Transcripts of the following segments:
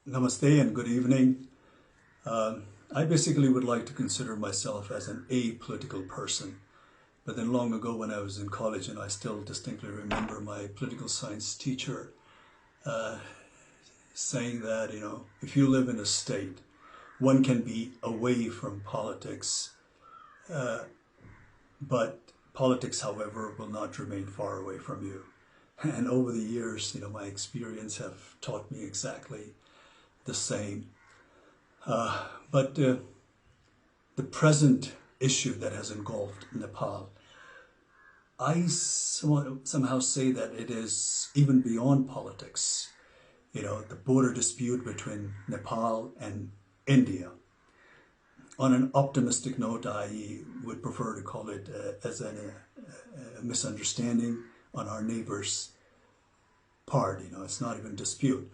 Namaste and good evening. I basically would like to consider myself as an apolitical person. But then long ago when I was in college, and I still distinctly remember my political science teacher saying that, if you live in a state, one can be away from politics, but politics, however, will not remain far away from you. And over the years, my experience have taught me exactly the same. But the present issue that has engulfed Nepal, I somehow say that it is even beyond politics. The border dispute between Nepal and India. On an optimistic note, I would prefer to call it as a misunderstanding on our neighbor's part. It's not even dispute.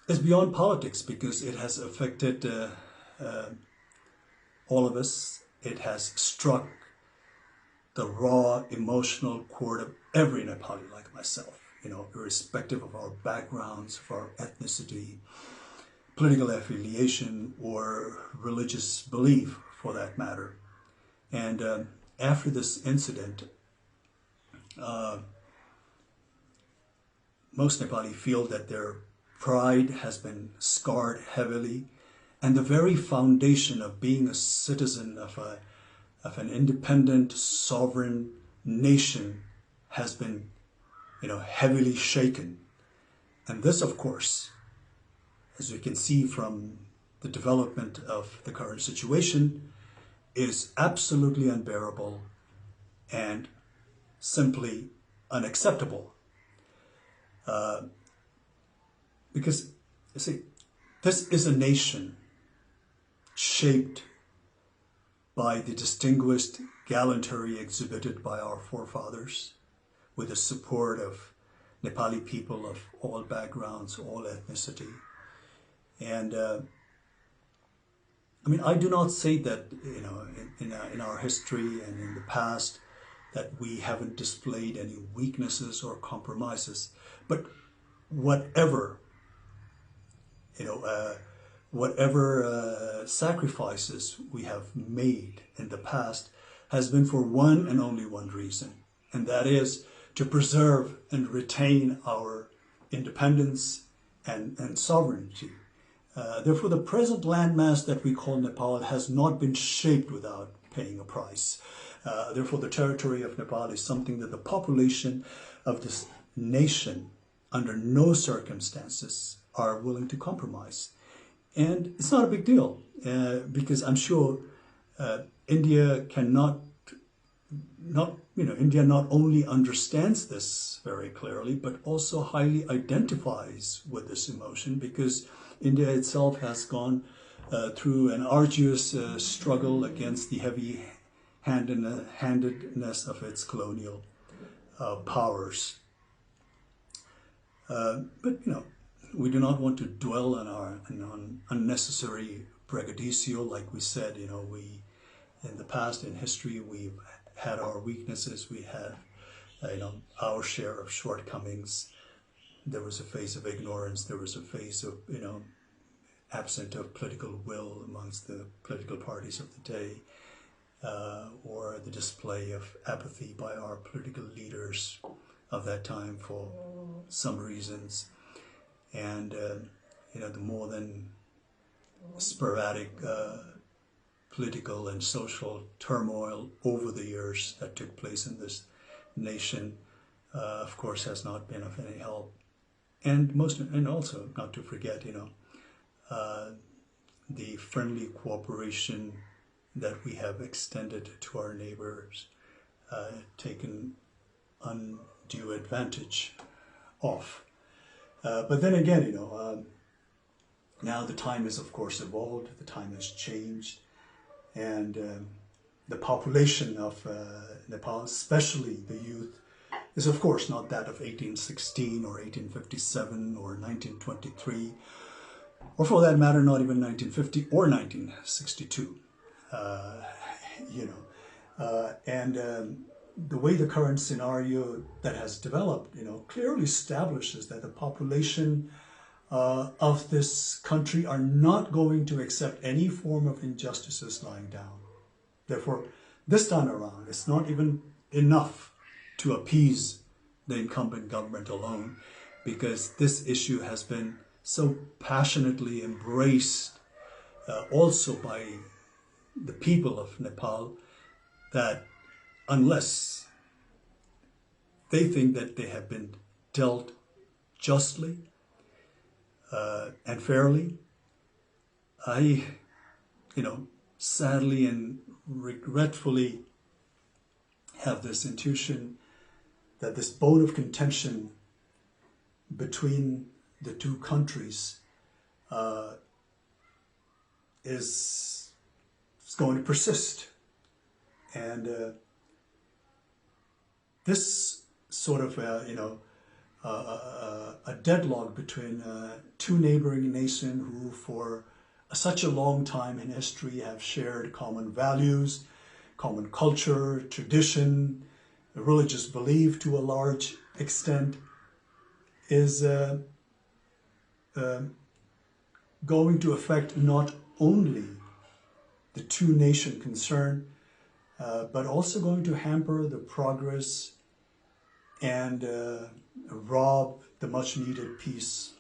It's beyond politics because it has affected all of us. It has struck the raw emotional chord of every Nepali like myself, irrespective of our backgrounds, of our ethnicity, political affiliation, or religious belief for that matter. And after this incident, most Nepali feel that their pride has been scarred heavily, and the very foundation of being a citizen of an independent, sovereign nation has been, heavily shaken. And this, of course, as we can see from the development of the current situation, is absolutely unbearable and simply unacceptable. Because, you see, this is a nation shaped by the distinguished gallantry exhibited by our forefathers, with the support of Nepali people of all backgrounds, all ethnicity. And I do not say that, in our history and in the past, that we haven't displayed any weaknesses or compromises, but whatever sacrifices we have made in the past has been for one and only one reason, and that is to preserve and retain our independence and sovereignty. Therefore, the present landmass that we call Nepal has not been shaped without paying a price. Therefore, the territory of Nepal is something that the population of this nation, under no circumstances, are willing to compromise. And it's not a big deal because I'm sure India India not only understands this very clearly, but also highly identifies with this emotion, because India itself has gone through an arduous struggle against the heavy-handedness of its colonial powers. But we do not want to dwell on unnecessary braggadocio. Like we said, we in the past, in history, we've had our weaknesses. We had, our share of shortcomings. There was a phase of ignorance. There was a phase of, absent of political will amongst the political parties of the day, or the display of apathy by our political leaders of that time for some reasons. And, the more than sporadic political and social turmoil over the years that took place in this nation, of course, has not been of any help. And also not to forget, the friendly cooperation that we have extended to our neighbors, taken undue advantage of. But then again, now the time has, of course, evolved, the time has changed, and the population of Nepal, especially the youth, is of course not that of 1816 or 1857 or 1923, or for that matter, not even 1950 or 1962. The way the current scenario that has developed, clearly establishes that the population of this country are not going to accept any form of injustices lying down. Therefore, this time around, it's not even enough to appease the incumbent government alone, because this issue has been so passionately embraced also by the people of Nepal, that unless they think that they have been dealt justly and fairly, I, sadly and regretfully have this intuition that this bone of contention between the two countries is going to persist. And this sort of, a deadlock between two neighboring nations who for such a long time in history have shared common values, common culture, tradition, religious belief to a large extent, is going to affect not only the two nations concerned, but also going to hamper the progress and rob the much needed peace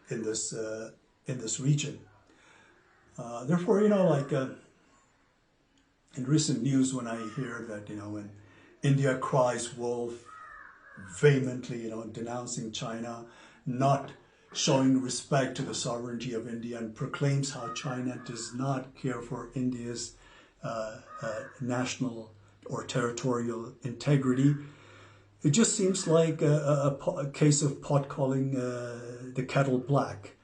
in this region. Therefore, in recent news, when I hear that, when India cries wolf, vehemently, denouncing China, not showing respect to the sovereignty of India, and proclaims how China does not care for India's national or territorial integrity, it just seems like a case of pot calling the kettle black.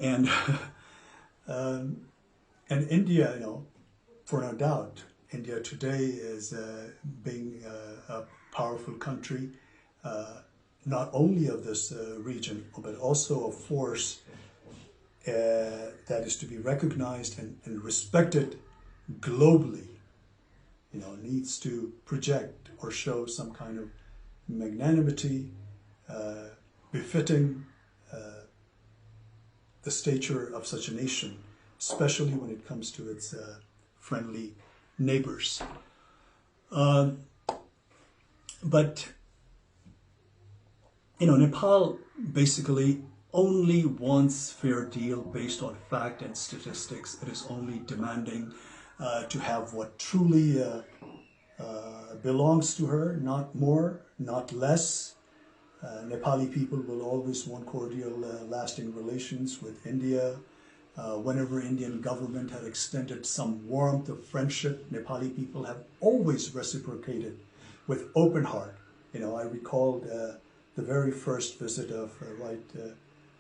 And and India, for no doubt, India today is being a powerful country, not only of this region, but also a force that is to be recognized and respected globally, needs to project or show some kind of magnanimity befitting the stature of such a nation, especially when it comes to its friendly neighbors. But Nepal basically only wants fair deal based on fact and statistics. It is only demanding to have what truly belongs to her, not more, not less. Nepali people will always want cordial, lasting relations with India. Whenever Indian government had extended some warmth of friendship, Nepali people have always reciprocated with open heart. I recalled the very first visit of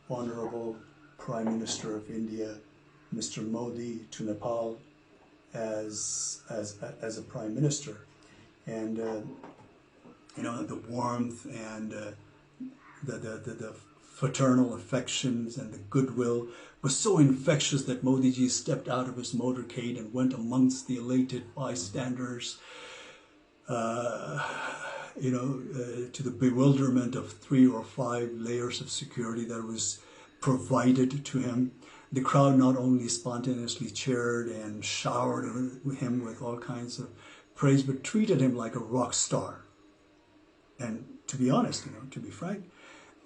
Honorable Prime Minister of India, Mr. Modi, to Nepal as a Prime Minister. And the warmth and the fraternal affections and the goodwill was so infectious that Modi ji stepped out of his motorcade and went amongst the elated bystanders, to the bewilderment of 3 or 5 layers of security that was provided to him. The crowd not only spontaneously cheered and showered him with all kinds of praise, but treated him like a rock star. And to be honest, to be frank,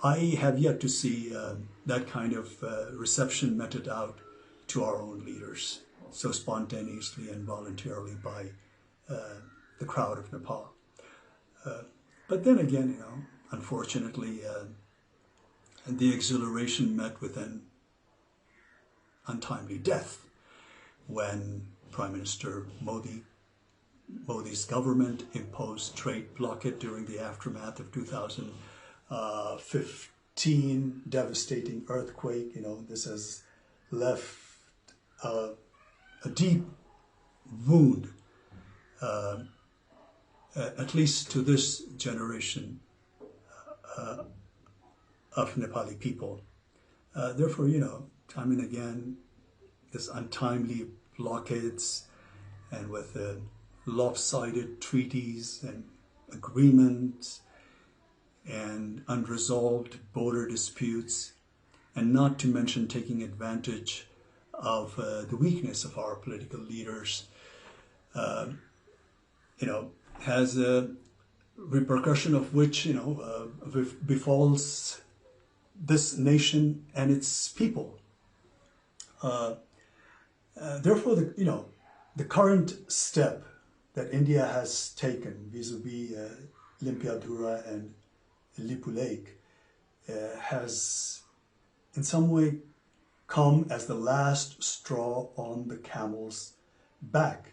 I have yet to see that kind of reception meted out to our own leaders so spontaneously and voluntarily by the crowd of Nepal. But then again, unfortunately, the exhilaration met with an untimely death when Prime Minister Modi's government imposed trade blockade during the aftermath of 2015 devastating earthquake. This has left a deep wound, at least to this generation of Nepali people. Therefore, time and again, this untimely blockades and with lopsided treaties and agreements and unresolved border disputes and not to mention taking advantage of the weakness of our political leaders, has a repercussion of which, befalls this nation and its people. Therefore, the current step that India has taken vis-a-vis Limpiadhura and Lipul Lake has in some way come as the last straw on the camel's back.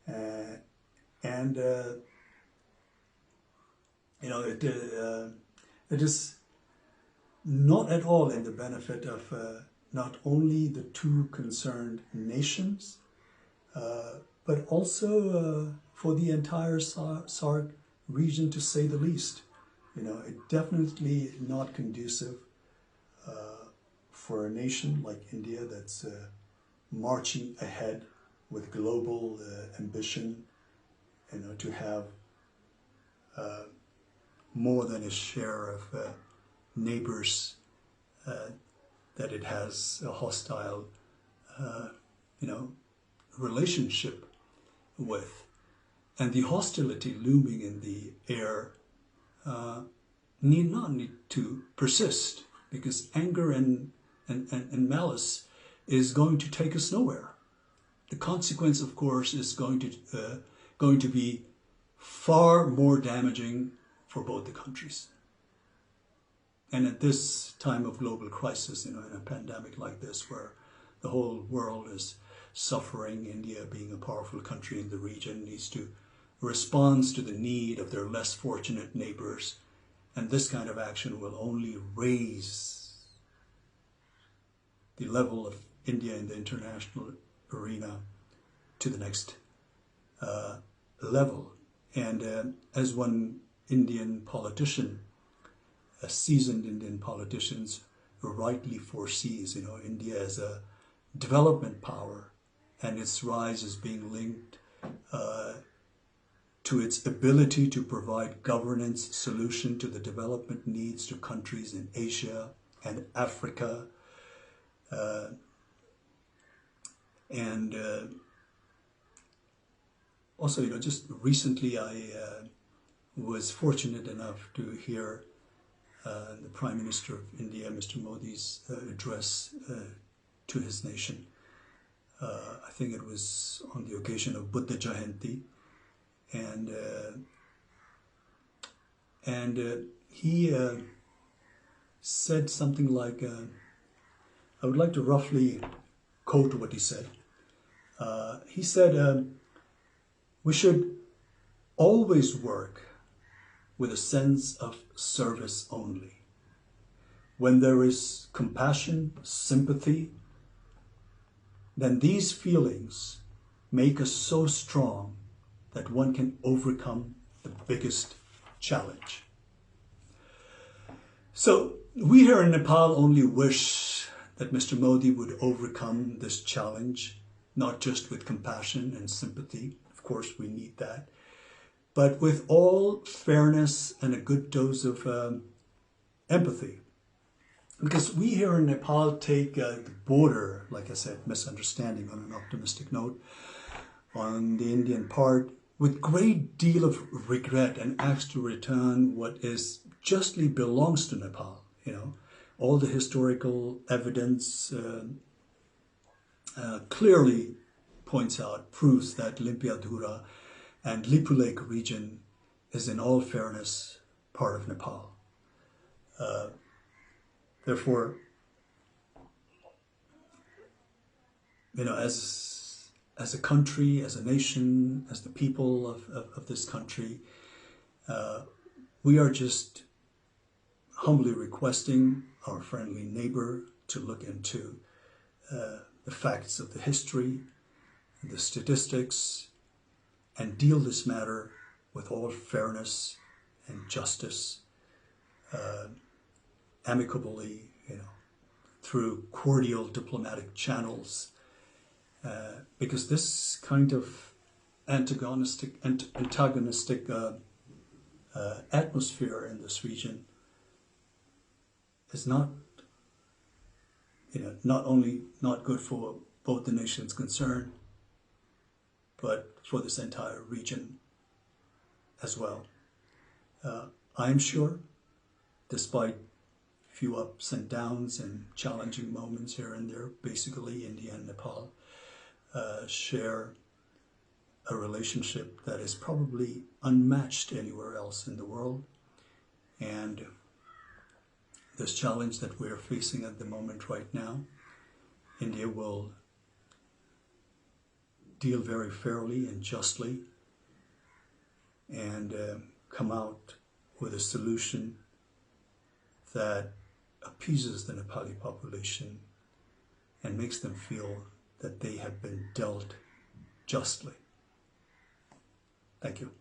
It is not at all in the benefit of not only the two concerned nations, but also for the entire SAARC region, to say the least. It definitely not conducive for a nation like India that's marching ahead with global ambition, to have more than a share of neighbors that it has a hostile, relationship with. And the hostility looming in the air need not to persist, because anger and malice is going to take us nowhere. The consequence, of course, is going to be far more damaging for both the countries. And at this time of global crisis, in a pandemic like this, where the whole world is suffering, India, being a powerful country in the region, needs to respond to the need of their less fortunate neighbors. And this kind of action will only raise the level of India in the international arena to the next level. And as one Indian politician, a seasoned Indian politician, rightly foresees, India as a development power, and its rise is being linked to its ability to provide governance solution to the development needs to countries in Asia and Africa. Also, just recently I was fortunate enough to hear the Prime Minister of India, Mr. Modi's address to his nation. I think it was on the occasion of Buddha Jayanti, and he said something like, I would like to roughly quote what he said. He said, we should always work with a sense of service only. When there is compassion, sympathy, then these feelings make us so strong that one can overcome the biggest challenge. So we here in Nepal only wish that Mr. Modi would overcome this challenge, not just with compassion and sympathy. Of course, we need that, but with all fairness and a good dose of empathy. Because we here in Nepal take the border, like I said, misunderstanding on an optimistic note, on the Indian part, with great deal of regret, and ask to return what is justly belongs to Nepal. All the historical evidence clearly points out, proves that Limpiadhura and Lipul Lake region is in all fairness part of Nepal. Therefore, as a country, as a nation, as the people of this country, we are just humbly requesting our friendly neighbor to look into the facts of the history, the statistics, and deal this matter with all fairness and justice, amicably, through cordial diplomatic channels, because this kind of antagonistic atmosphere in this region is not not only not good for both the nations concerned, but for this entire region as well. I'm sure, despite few ups and downs and challenging moments here and there, basically India and Nepal share a relationship that is probably unmatched anywhere else in the world. And this challenge that we're facing at the moment right now, India will deal very fairly and justly and come out with a solution that appeases the Nepali population and makes them feel that they have been dealt justly. Thank you.